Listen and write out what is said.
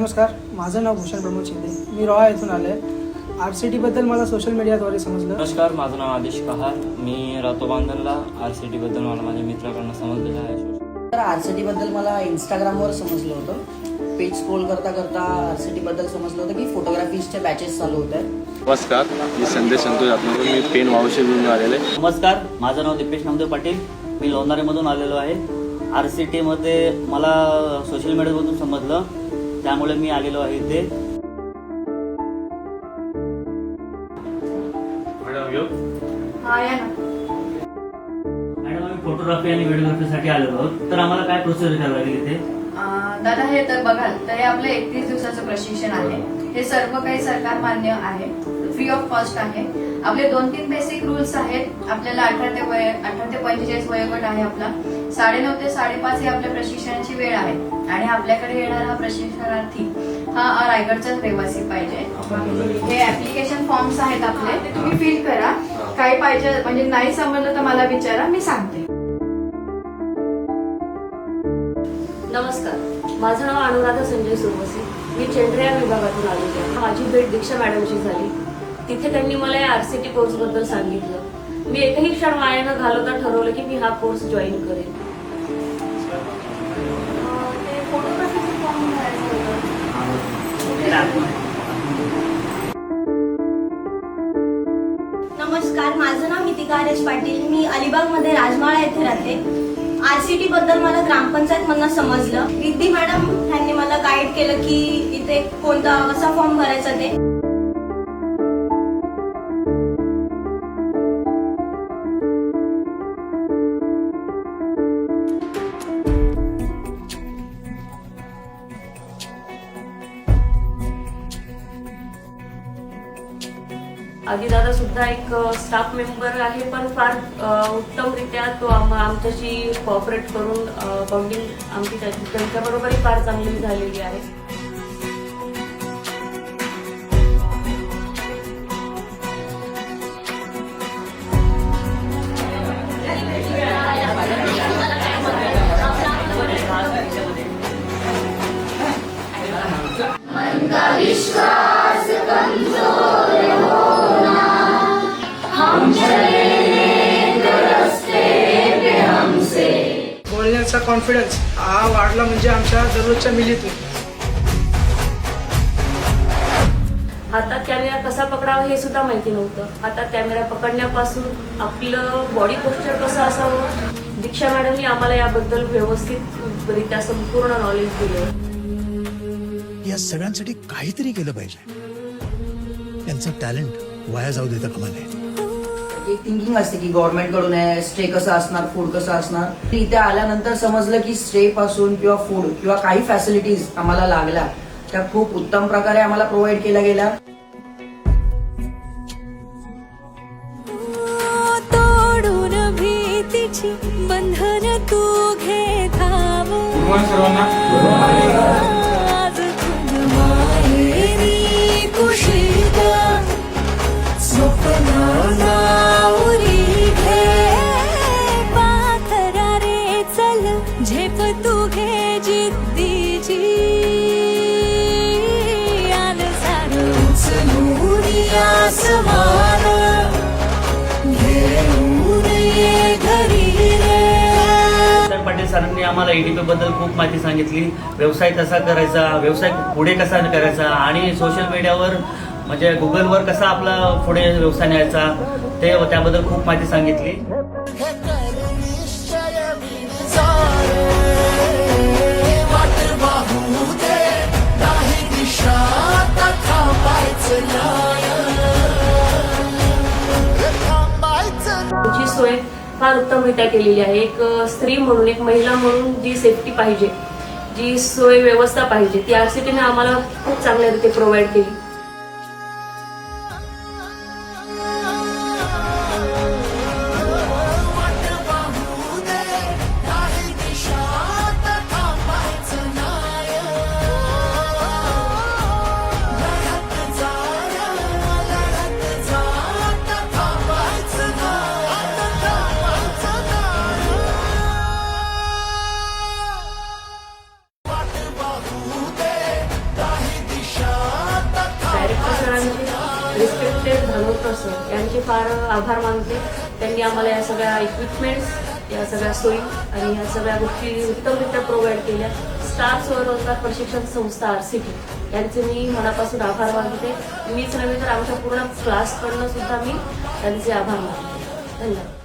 नमस्कार, माझं नाव भूषण प्रमोद शिंदे. मी रॉय येथून आले. RCTबद्दल मला सोशल मीडियाद्वारे समजलं. नमस्कार, माझं नाव आदेश कहार. मी राहतो बांधणला. RCTबद्दल मला माझ्या मित्राकडनं समजलेलं आहे. तर RCTबद्दल मला इंस्टाग्रामवर समजलं होतं. पेज स्क्रोल करता करता RCTबद्दल समजलं होतं की फोटोग्राफीजचे बॅचेस चालू होत आहेत. नमस्कार, मी संदेश संतोष आत्मकर. मी पेन वावशेवरून आलेले. नमस्कार, माझं नाव दीपेश नामदेव पाटील. मी लोणारेमधून आलेलो आहे. RCTमध्ये मला सोशल मीडियामधून समजलं, त्यामुळे मी आलेलो आहे इथे. मॅडम, आम्ही फोटोग्राफी आणि व्हिडिओग्राफीसाठी आलेलो आहोत. तर आम्हाला काय प्रोसिजर करावी लागेल इथे? दादा, हे तर बघाल तर हे आपलं 31 दिवसाचं प्रशिक्षण आहे. हे सर्व काही सरकार मान्य आहे, फ्री ऑफ कॉस्ट आहे. आपले 2-3 बेसिक रूल्स आहेत. आपल्याला 18 ते 45 वयोगट आहे आपला. 9:30 ते 5:30 ही आपल्या प्रशिक्षणाची वेळ आहे. आणि आपल्याकडे येणारा हा प्रशिक्षणार्थी हा रायगडचाच रहिवासी पाहिजे. हे ऍप्लिकेशन फॉर्म्स आहेत आपले, ते तुम्ही फिल करा. काही पाहिजे म्हणजे नाही समजलं तर मला विचारा, मी सांगते. नमस्कार, माझं नाव अनुराधा संजय सुरवसी. मी चेंद्रिया विभागातून आलेली आहे. माझी भेट दीक्षा मॅडमशी झाली. तिथे त्यांनी मला या RCT कोर्सबद्दल सांगितलं. मी एकही क्षण वाया न घालवता ठरवलं की मी हा कोर्स जॉईन करेन. ते फोटोग्राफीचे फॉर्म भरायचं होतं. नमस्कार, माझं नाव नितिका हरेश पाटील. मी अलिबागमध्ये राजमाळा येथे राहते. RCT बद्दल मला ग्रामपंचायत मधनं समजलं. रिद्धी मॅडम यांनी मला गाईड केलं की इथे कोणता कसा फॉर्म भरायचा ते. आधी दादा सुद्धा एक स्टाफ मेंबर आहे, पण फार उत्तमरित्या तो आमच्याशी कॉपरेट करून बॉन्डिंग आमची त्यांच्याबरोबरही फार चांगली झालेली आहे. बोलण्याचा कॉन्फिडन्स हा वाढला म्हणजे आमच्या दररोजच्या मिलीतून. हातात कॅमेरा कसा पकडावा हे सुद्धा माहिती नव्हतं. हातात कॅमेरा पकडण्यापासून आपलं बॉडी पोस्चर कसं असावं, दीक्षा मॅडमनी आम्हाला याबद्दल व्यवस्थितरित्या संपूर्ण नॉलेज दिलं. या सगळ्यांसाठी काहीतरी केलं पाहिजे. त्यांचं टॅलेंट वाया जाऊ देता कामा नये. एक थिंकिंग असते की गव्हर्नमेंट कडून आहे, स्टे कसं असणार, फूड कसं असणार. इथे आल्यानंतर समजलं की स्टे पासून किंवा फूड किंवा काही फॅसिलिटीज आम्हाला लागल्या त्या खूप उत्तम प्रकारे आम्हाला प्रोव्हाइड केल्या गेल्या. तोडून भीतीची बंधन तू घे धाव. आज तुझ माहेरी कुशीत स्वप्नाला उरी घे. पाथरा रे चल झेप तू घे जिद्दीची. आल सारं उचलून आसमान घेऊन ये घरी रे. पाटील सरांनी आम्हाला EDP बद्दल खूप माहिती सांगितली. व्यवसाय कसा करायचा, व्यवसाय पुढे कसा करायचा आणि सोशल मीडियावर म्हणजे गुगलवर कसा आपला पुढे व्यवसाय न्यायचा ते त्याबद्दल खूप माहिती सांगितली. तुमची सोय फार उत्तमरित्या केलेली आहे. एक स्त्री म्हणून, एक महिला म्हणून जी सेफ्टी पाहिजे, जी सोय व्यवस्था पाहिजे, ती RCTने आम्हाला खूप चांगल्या रीती प्रोव्हाइड केली. डॉक्टर सर यांचे फार आभार मानते. त्यांनी आम्हाला या सगळ्या इक्विपमेंट्स, या सगळ्या सोयी आणि या सगळ्या गोष्टी उत्तमरित्या प्रोव्हाइड केल्या. स्टार स्वरोजगार प्रशिक्षण संस्था RCT यांचे मी मनापासून आभार मानते. मीच नव्हे तर आमच्या पूर्ण क्लासकडनं सुद्धा मी त्यांचे आभार मानते. धन्यवाद.